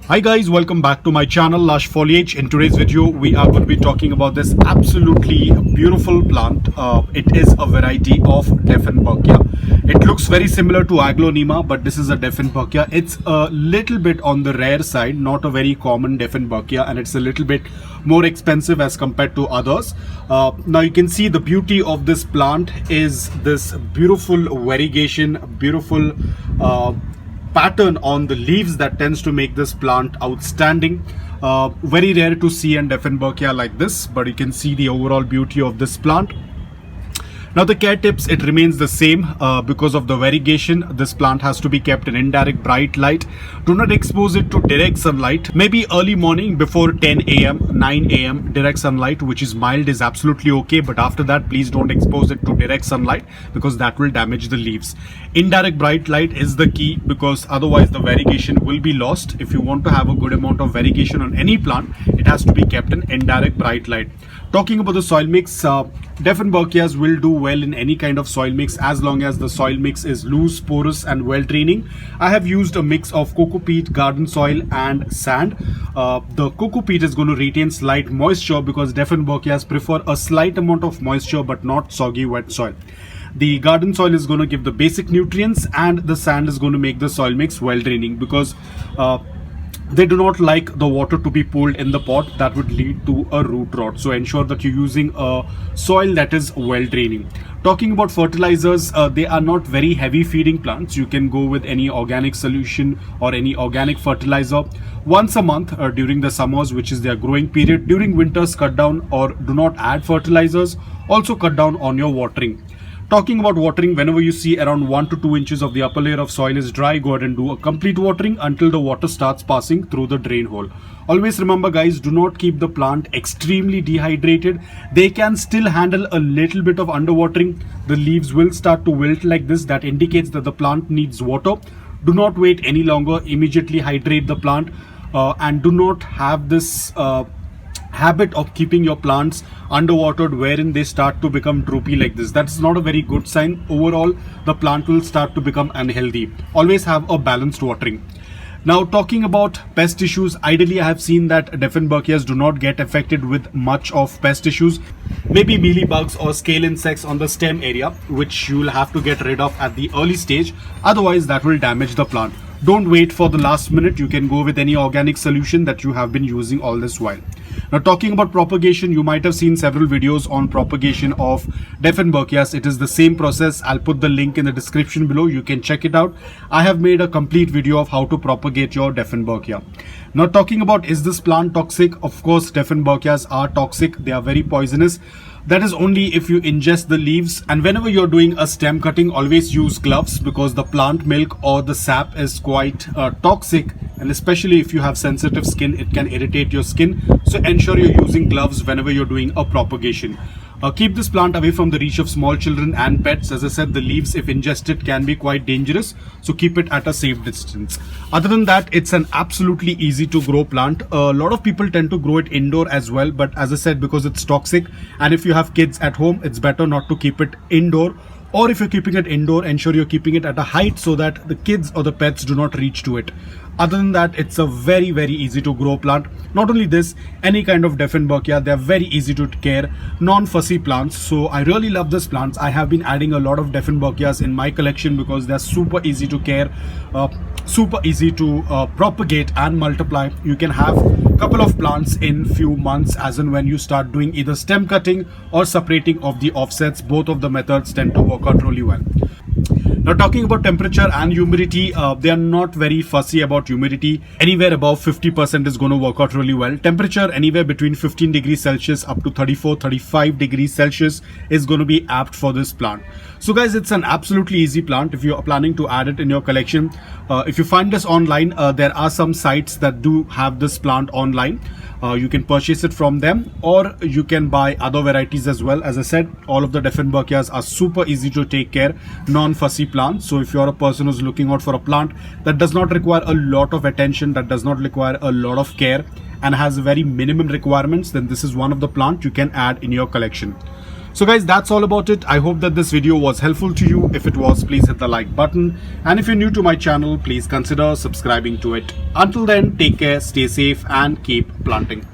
Hi guys, welcome back to my channel Lush Foliage. In today's video we are going to be talking about this absolutely beautiful plant. It is a variety of Dieffenbachia. It looks very similar to Aglaonema, but this is a Dieffenbachia. It's a little bit on the rare side, not a very common Dieffenbachia, and it's a little bit more expensive as compared to others. Now you can see the beauty of this plant is this beautiful variegation, beautiful pattern on the leaves that tends to make this plant outstanding. Very rare to see an Dieffenbachia like this, but you can see the overall beauty of this plant. Now the care tips, it remains the same because of the variegation. This plant has to be kept in indirect bright light. Do not expose it to direct sunlight. Maybe early morning before 10 a.m, 9 a.m, direct sunlight, which is mild, is absolutely okay. But after that, please don't expose it to direct sunlight because that will damage the leaves. Indirect bright light is the key because otherwise the variegation will be lost. If you want to have a good amount of variegation on any plant, it has to be kept in indirect bright light. Talking about the soil mix, Dieffenbachias will do well in any kind of soil mix as long as the soil mix is loose, porous and well draining. I have used a mix of coco peat, garden soil and sand. The coco peat is going to retain slight moisture because Dieffenbachias prefer a slight amount of moisture but not soggy wet soil. The garden soil is going to give the basic nutrients and the sand is going to make the soil mix well draining because they do not like the water to be pooled in the pot. That would lead to a root rot. So ensure that you're using a soil that is well draining. Talking about fertilizers, they are not very heavy feeding plants. You can go with any organic solution or any organic fertilizer once a month during the summers, which is their growing period. During winters, cut down or do not add fertilizers. Also cut down on your watering. Talking about watering, whenever you see around 1 to 2 inches of the upper layer of soil is dry, go ahead and do a complete watering until the water starts passing through the drain hole. Always remember guys, do not keep the plant extremely dehydrated. They can still handle a little bit of underwatering. The leaves will start to wilt like this. That indicates that the plant needs water. Do not wait any longer. Immediately hydrate the plant and do not have this habit of keeping your plants underwatered wherein they start to become droopy like this. That's not a very good sign. Overall, the plant will start to become unhealthy. Always have a balanced watering. Now talking about pest issues, ideally I have seen that Dieffenbachias do not get affected with much of pest issues. Maybe mealybugs or scale insects on the stem area, which you will have to get rid of at the early stage. Otherwise that will damage the plant. Don't wait for the last minute. You can go with any organic solution that you have been using all this while. Now talking about propagation, you might have seen several videos on propagation of Dieffenbachias. It is the same process. I'll put the link in the description below. You can check it out. I have made a complete video of how to propagate your Dieffenbachia. Now talking about, is this plant toxic? Of course, Dieffenbachias are toxic. They are very poisonous. That is only if you ingest the leaves. And whenever you're doing a stem cutting, always use gloves because the plant milk or the sap is quite toxic. And especially if you have sensitive skin, it can irritate your skin. So ensure you're using gloves whenever you're doing a propagation. Keep this plant away from the reach of small children and pets. As I said, the leaves, if ingested, can be quite dangerous. So keep it at a safe distance. Other than that, it's an absolutely easy to grow plant. A lot of people tend to grow it indoor as well. But as I said, because it's toxic and if you have kids at home, it's better not to keep it indoor. Or if you're keeping it indoor, ensure you're keeping it at a height so that the kids or the pets do not reach to it. Other than that, it's a very easy to grow plant. Not only this, any kind of Dieffenbachia, they're very easy to care, non-fussy plants. So I really love these plants. I have been adding a lot of Dieffenbachias in my collection because they're super easy to care, super easy to propagate and multiply. You can have a couple of plants in few months as and when you start doing either stem cutting or separating of the offsets. Both of the methods tend to work out really well. Now talking about temperature and humidity, they are not very fussy about humidity. Anywhere above 50% is going to work out really well. Temperature anywhere between 15 degrees Celsius up to 34-35 degrees Celsius is going to be apt for this plant. So guys, it's an absolutely easy plant if you are planning to add it in your collection. If you find this online, there are some sites that do have this plant online. You can purchase it from them or you can buy other varieties as well. As I said, all of the Dieffenbachias are super easy to take care, non-fussy plants. So if you're a person who's looking out for a plant that does not require a lot of attention, that does not require a lot of care and has very minimum requirements, then this is one of the plants you can add in your collection. So guys, that's all about it. I hope that this video was helpful to you. If it was, please hit the like button. And if you're new to my channel, please consider subscribing to it. Until then, take care, stay safe and keep planting.